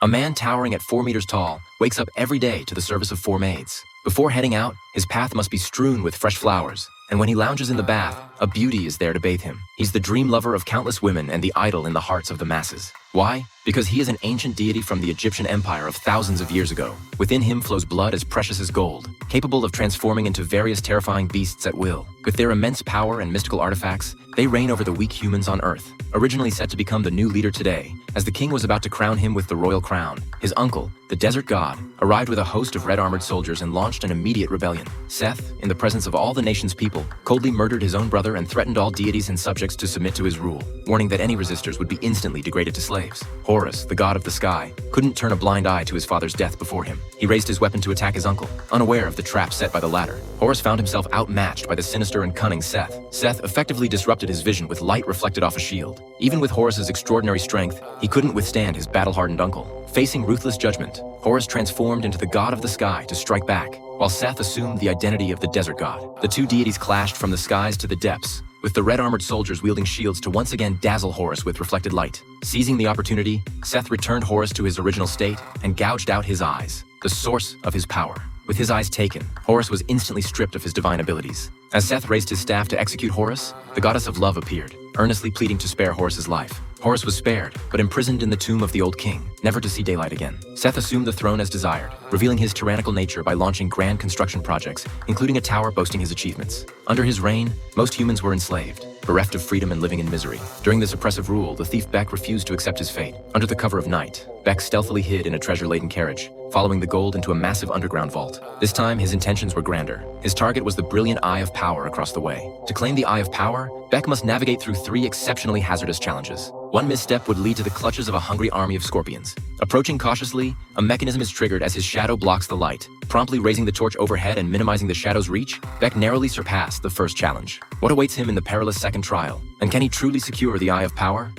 A man towering at 4 meters tall wakes up every day to the service of 4 maids. Before heading out, his path must be strewn with fresh flowers, and when he lounges in the bath, a beauty is there to bathe him. He's the dream lover of countless women and the idol in the hearts of the masses. Why? Because he is an ancient deity from the Egyptian empire of thousands of years ago. Within him flows blood as precious as gold, capable of transforming into various terrifying beasts at will. With their immense power and mystical artifacts, they reign over the weak humans on Earth. Originally set to become the new leader today, as the king was about to crown him with the royal crown, his uncle, the desert god, arrived with a host of red-armored soldiers and launched an immediate rebellion. Seth, in the presence of all the nation's people, coldly murdered his own brother and threatened all deities and subjects to submit to his rule, warning that any resistors would be instantly degraded to slaves. Horus, the god of the sky, couldn't turn a blind eye to his father's death before him. He raised his weapon to attack his uncle, unaware of the trap set by the latter. Horus found himself outmatched by the sinister and cunning Seth. Seth effectively disrupted his vision with light reflected off a shield. Even with Horus's extraordinary strength, he couldn't withstand his battle-hardened uncle. Facing ruthless judgment, Horus transformed into the god of the sky to strike back, while Seth assumed the identity of the desert god. The two deities clashed from the skies to the depths, with the red-armored soldiers wielding shields to once again dazzle Horus with reflected light. Seizing the opportunity, Seth returned Horus to his original state and gouged out his eyes, the source of his power. With his eyes taken, Horus was instantly stripped of his divine abilities. As Seth raised his staff to execute Horus, the goddess of love appeared, earnestly pleading to spare Horus's life. Horus was spared, but imprisoned in the tomb of the old king, never to see daylight again. Seth assumed the throne as desired, revealing his tyrannical nature by launching grand construction projects, including a tower boasting his achievements. Under his reign, most humans were enslaved, bereft of freedom and living in misery. During this oppressive rule, the thief Bek refused to accept his fate. Under the cover of night, Bek stealthily hid in a treasure-laden carriage, following the gold into a massive underground vault. This time, his intentions were grander. His target was the brilliant Eye of Power across the way. To claim the Eye of Power, Bek must navigate through 3 exceptionally hazardous challenges. One misstep would lead to the clutches of a hungry army of scorpions. Approaching cautiously, a mechanism is triggered as his shadow blocks the light. Promptly raising the torch overhead and minimizing the shadow's reach, Bek narrowly surpassed the first challenge. What awaits him in the perilous second trial? And can he truly secure the Eye of Power?